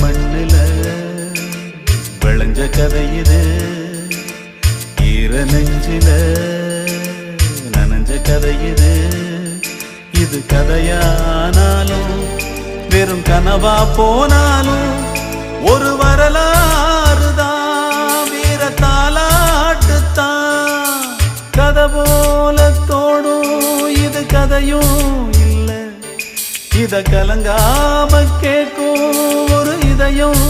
மண்ணுல விளைஞ்ச கதை இது, ஈர நெஞ்சில நனைஞ்ச கதை இது. இது கதையானாலும் வெறும் கனவா போனாலும் ஒரு வரலாறுதான், வீர தாலாட்டுத்தான். கதை போல தோணும் இது கதையும் இல்ல, இத கலங்காம கேட்கும் ஒரு இதயம்